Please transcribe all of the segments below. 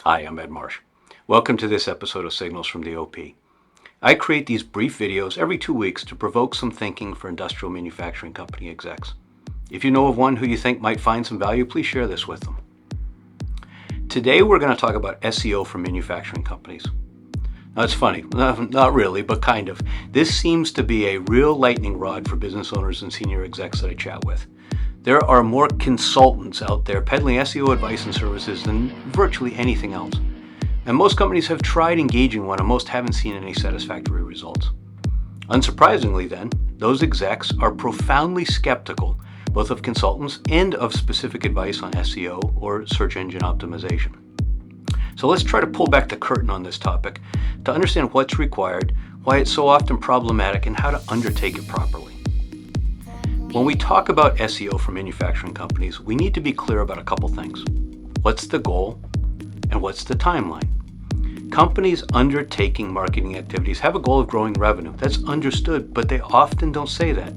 Hi, I'm Ed Marsh. Welcome to this episode of Signals from the OP. I create these brief videos every 2 weeks to provoke some thinking for industrial manufacturing company execs. If you know of one who you think might find some value, please share this with them. Today we're going to talk about SEO for manufacturing companies. Now it's funny, not really, but kind of. This seems to be a real lightning rod for business owners and senior execs that I chat with. There are more consultants out there peddling SEO advice and services than virtually anything else. And most companies have tried engaging one and most haven't seen any satisfactory results. Unsurprisingly then, those execs are profoundly skeptical both of consultants and of specific advice on SEO or search engine optimization. So let's try to pull back the curtain on this topic to understand what's required, why it's so often problematic, and how to undertake it properly. When we talk about SEO for manufacturing companies, we need to be clear about a couple things. What's the goal and what's the timeline? Companies undertaking marketing activities have a goal of growing revenue. That's understood, but they often don't say that.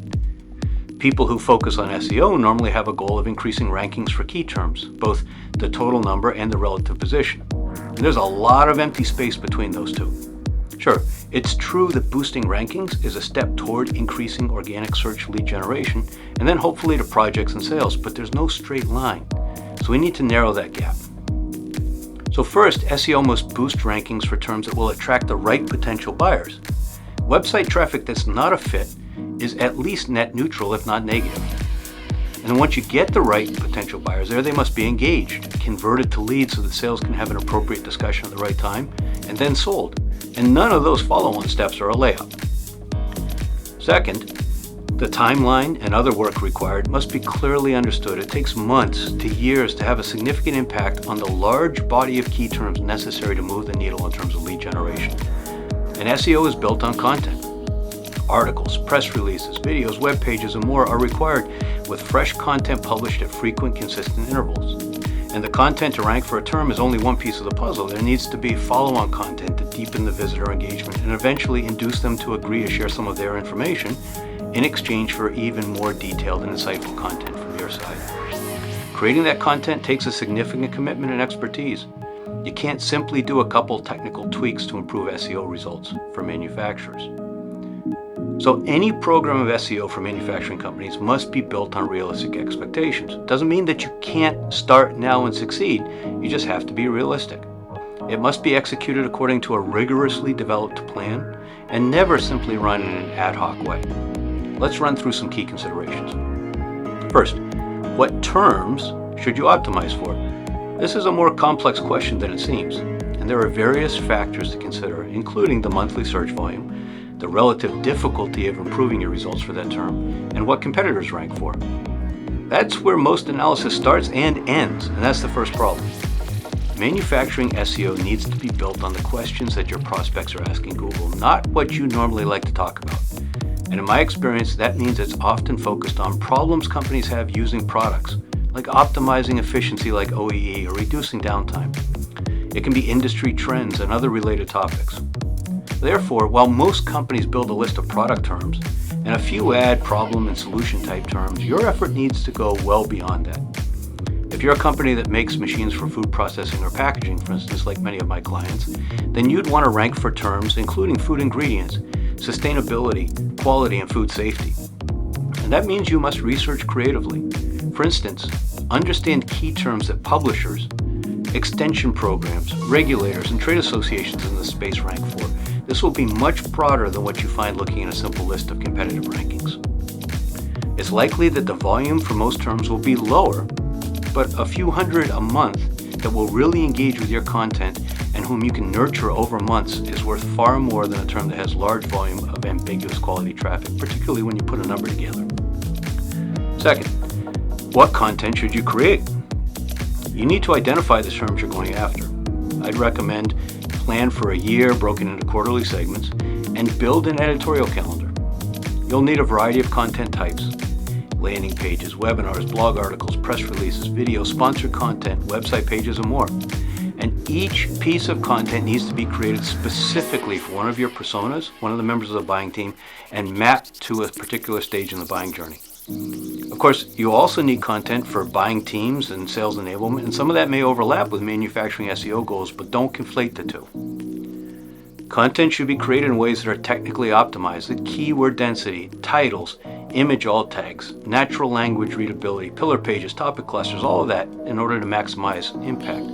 People who focus on SEO normally have a goal of increasing rankings for key terms, both the total number and the relative position. And there's a lot of empty space between those two. Sure, it's true that boosting rankings is a step toward increasing organic search lead generation and then hopefully to projects and sales, but there's no straight line. So we need to narrow that gap. So first, SEO must boost rankings for terms that will attract the right potential buyers. Website traffic that's not a fit is at least net neutral, if not negative. And then once you get the right potential buyers there, they must be engaged, converted to leads so that sales can have an appropriate discussion at the right time, and then sold. And none of those follow-on steps are a layup. Second, the timeline and other work required must be clearly understood. It takes months to years to have a significant impact on the large body of key terms necessary to move the needle in terms of lead generation. And SEO is built on content. Articles, press releases, videos, web pages, and more are required with fresh content published at frequent, consistent intervals. And the content to rank for a term is only one piece of the puzzle. There needs to be follow-on content to deepen the visitor engagement and eventually induce them to agree to share some of their information in exchange for even more detailed and insightful content from your side. Creating that content takes a significant commitment and expertise. You can't simply do a couple technical tweaks to improve SEO results for manufacturers. So any program of SEO for manufacturing companies must be built on realistic expectations. It doesn't mean that you can't start now and succeed. You just have to be realistic. It must be executed according to a rigorously developed plan and never simply run in an ad hoc way. Let's run through some key considerations. First, what terms should you optimize for? This is a more complex question than it seems, and there are various factors to consider, including the monthly search volume, the relative difficulty of improving your results for that term, and what competitors rank for. That's where most analysis starts and ends, and that's the first problem. Manufacturing SEO needs to be built on the questions that your prospects are asking Google, not what you normally like to talk about. And in my experience, that means it's often focused on problems companies have using products, like optimizing efficiency like OEE or reducing downtime. It can be industry trends and other related topics. Therefore, while most companies build a list of product terms and a few add problem and solution type terms, your effort needs to go well beyond that. If you're a company that makes machines for food processing or packaging, for instance, like many of my clients, then you'd want to rank for terms including food ingredients, sustainability, quality, and food safety. And that means you must research creatively. For instance, understand key terms that publishers, extension programs, regulators, and trade associations in the space rank for. This will be much broader than what you find looking at a simple list of competitive rankings. It's likely that the volume for most terms will be lower, but a few hundred a month that will really engage with your content and whom you can nurture over months is worth far more than a term that has large volume of ambiguous quality traffic, particularly when you put a number together. Second, what content should you create? You need to identify the terms you're going after. I'd recommend plan for a year broken into quarterly segments and build an editorial calendar. You'll need a variety of content types: landing pages, webinars, blog articles, press releases, videos, sponsored content, website pages, and more. And each piece of content needs to be created specifically for one of your personas, one of the members of the buying team, and mapped to a particular stage in the buying journey. Of course, you also need content for buying teams and sales enablement, and some of that may overlap with manufacturing SEO goals, but don't conflate the two. Content should be created in ways that are technically optimized. The keyword density, titles, image alt tags, natural language readability, pillar pages, topic clusters, all of that in order to maximize impact.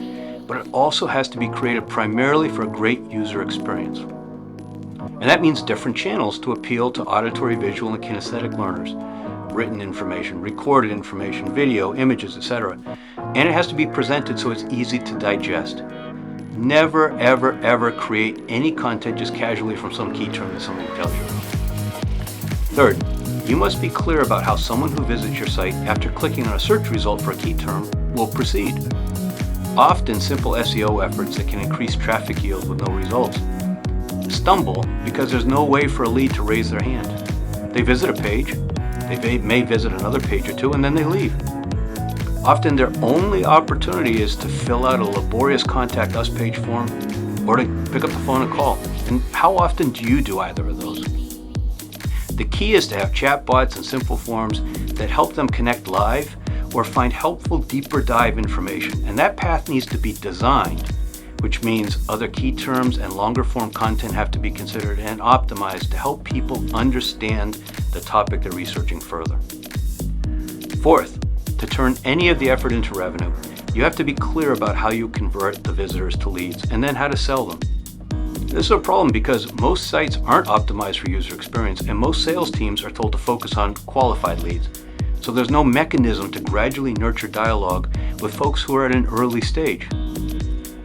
But it also has to be created primarily for a great user experience. And that means different channels to appeal to auditory, visual, and kinesthetic learners. Written information, recorded information, video, images, etc. And it has to be presented so it's easy to digest. Never, ever, ever create any content just casually from some key term that somebody tells you. Third, you must be clear about how someone who visits your site after clicking on a search result for a key term will proceed. Often simple SEO efforts that can increase traffic yield with no results stumble because there's no way for a lead to raise their hand. They visit a page, they may visit another page or two, and then they leave. Often their only opportunity is to fill out a laborious contact us page form or to pick up the phone and call. And how often do you do either of those? The key is to have chatbots and simple forms that help them connect live or find helpful deeper dive information. And that path needs to be designed, which means other key terms and longer form content have to be considered and optimized to help people understand the topic they're researching further. Fourth, to turn any of the effort into revenue, you have to be clear about how you convert the visitors to leads and then how to sell them. This is a problem because most sites aren't optimized for user experience and most sales teams are told to focus on qualified leads. So there's no mechanism to gradually nurture dialogue with folks who are at an early stage.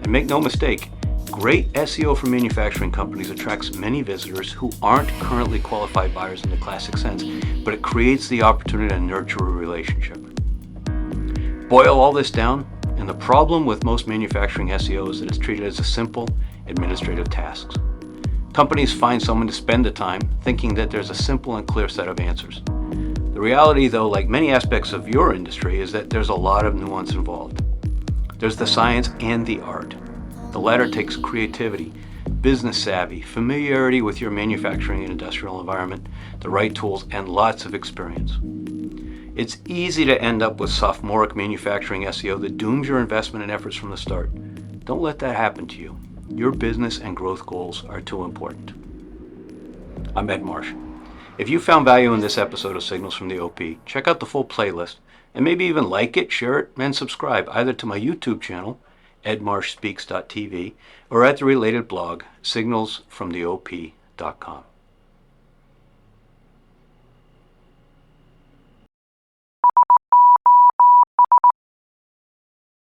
And make no mistake, great SEO for manufacturing companies attracts many visitors who aren't currently qualified buyers in the classic sense, but it creates the opportunity to nurture a relationship. Boil all this down, and the problem with most manufacturing SEO is that it's treated as a simple administrative task. Companies find someone to spend the time thinking that there's a simple and clear set of answers. The reality, though, like many aspects of your industry, is that there's a lot of nuance involved. There's the science and the art. The latter takes creativity, business savvy, familiarity with your manufacturing and industrial environment, the right tools, and lots of experience. It's easy to end up with sophomoric manufacturing SEO that dooms your investment and efforts from the start. Don't let that happen to you. Your business and growth goals are too important. I'm Ed Marsh. If you found value in this episode of Signals from the OP, check out the full playlist and maybe even like it, share it, and subscribe either to my YouTube channel, edmarshspeaks.tv, or at the related blog, signalsfromtheop.com.